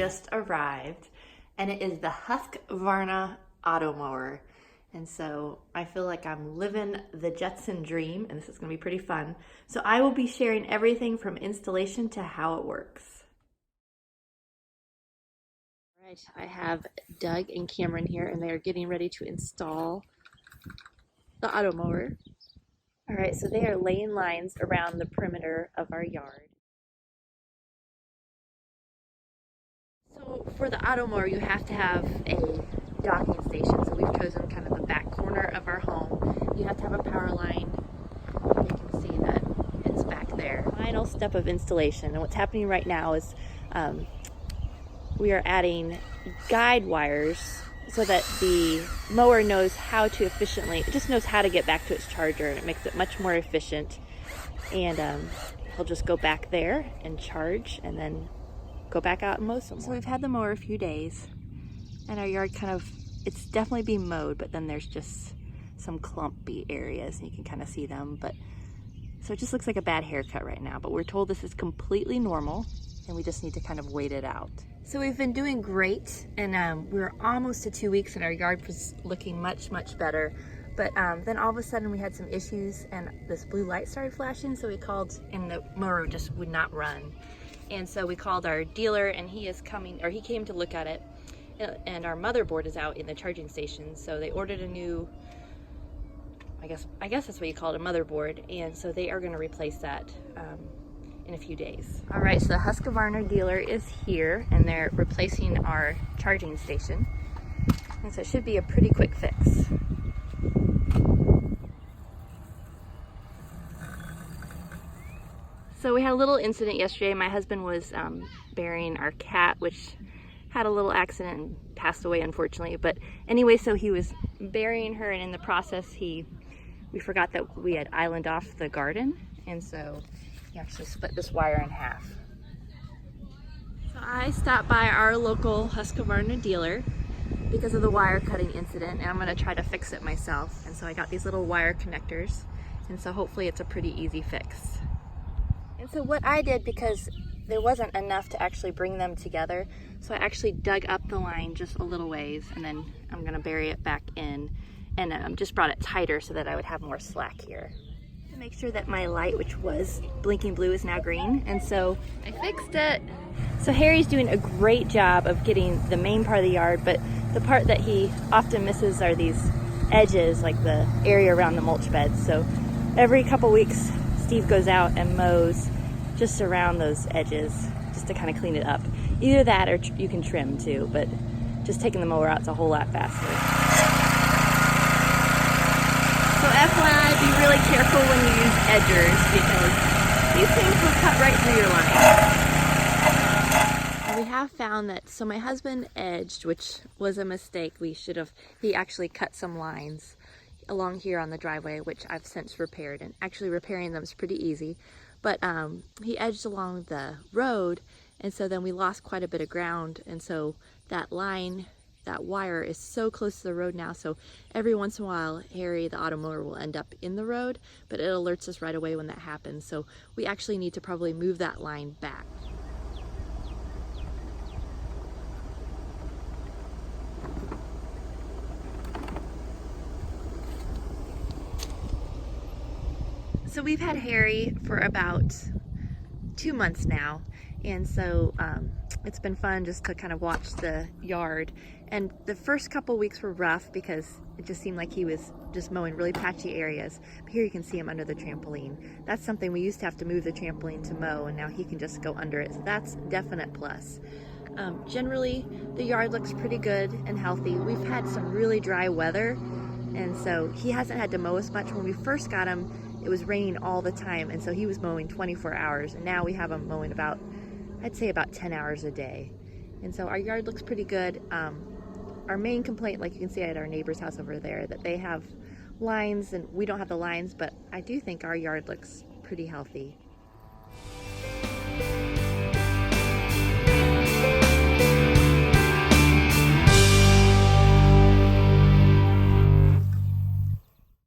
just arrived, and it is the Husqvarna Automower. And so I feel like I'm living the Jetson dream, and this is going to be pretty fun. So I will be sharing everything from installation to how it works. All right, I have Doug and Cameron here, and they are getting ready to install the Automower. All right, so they are laying lines around the perimeter of our yard. So for the Automower, you have to have a docking station. So we've chosen kind of the back corner of our home. You have to have a power line. You can see that it's back there. Final step of installation. And what's happening right now is we are adding guide wires so that the mower knows how to efficiently, it just knows how to get back to its charger, and it makes it much more efficient. And he'll just go back there and charge and then go back out and mow some more. So we've had the mower a few days, and our yard kind of, it's definitely being mowed, but then there's just some clumpy areas and you can kind of see them. But so it just looks like a bad haircut right now, but we're told this is completely normal and we just need to kind of wait it out. So we've been doing great, and we were almost to 2 weeks and our yard was looking much better. But then all of a sudden we had some issues and this blue light started flashing, so we called and the mower just would not run. And so we called our dealer, and he is coming, or he came to look at it, and our motherboard is out in the charging station. So they ordered a new, I guess that's what you call it, a motherboard, and so they are going to replace that in a few days. All right, so the Husqvarna dealer is here, and they're replacing our charging station, and so it should be a pretty quick fix. So we had a little incident yesterday. My husband was burying our cat, which had a little accident and passed away, unfortunately. But anyway, so he was burying her, and in the process we forgot that we had islanded off the garden, and so he actually split this wire in half. So I stopped by our local Husqvarna dealer because of the wire cutting incident, and I'm going to try to fix it myself. And so I got these little wire connectors, and so hopefully it's a pretty easy fix. And so what I did, because there wasn't enough to actually bring them together, so I actually dug up the line just a little ways, and then I'm going to bury it back in, and just brought it tighter so that I would have more slack here. To make sure that my light, which was blinking blue, is now green, and so I fixed it. So Harry's doing a great job of getting the main part of the yard, but the part that he often misses are these edges, like the area around the mulch beds. So every couple weeks Steve goes out and mows just around those edges just to kind of clean it up. Either that or you can trim too, but just taking the mower out is a whole lot faster. So FYI, be really careful when you use edgers, because these things will cut right through your line. And we have found that, so my husband edged, which was a mistake. He actually cut some lines along here on the driveway, which I've since repaired, and actually repairing them is pretty easy. But he edged along the road, and so then we lost quite a bit of ground, and so that line, that wire is so close to the road now, so every once in a while Harry, the Automower, will end up in the road, but it alerts us right away when that happens. So we actually need to probably move that line back. So we've had Harry for about 2 months now, and so it's been fun just to kind of watch the yard. And the first couple weeks were rough because it just seemed like he was just mowing really patchy areas. But here you can see him under the trampoline. That's something we used to have to move the trampoline to mow, and now he can just go under it. So that's a definite plus. Generally, the yard looks pretty good and healthy. We've had some really dry weather, and so he hasn't had to mow as much. When we first got him, it was raining all the time, and so he was mowing 24 hours, and now we have him mowing about, I'd say about 10 hours a day. And so our yard looks pretty good. Our main complaint, like you can see at our neighbor's house over there, that they have lines and we don't have the lines, but I do think our yard looks pretty healthy.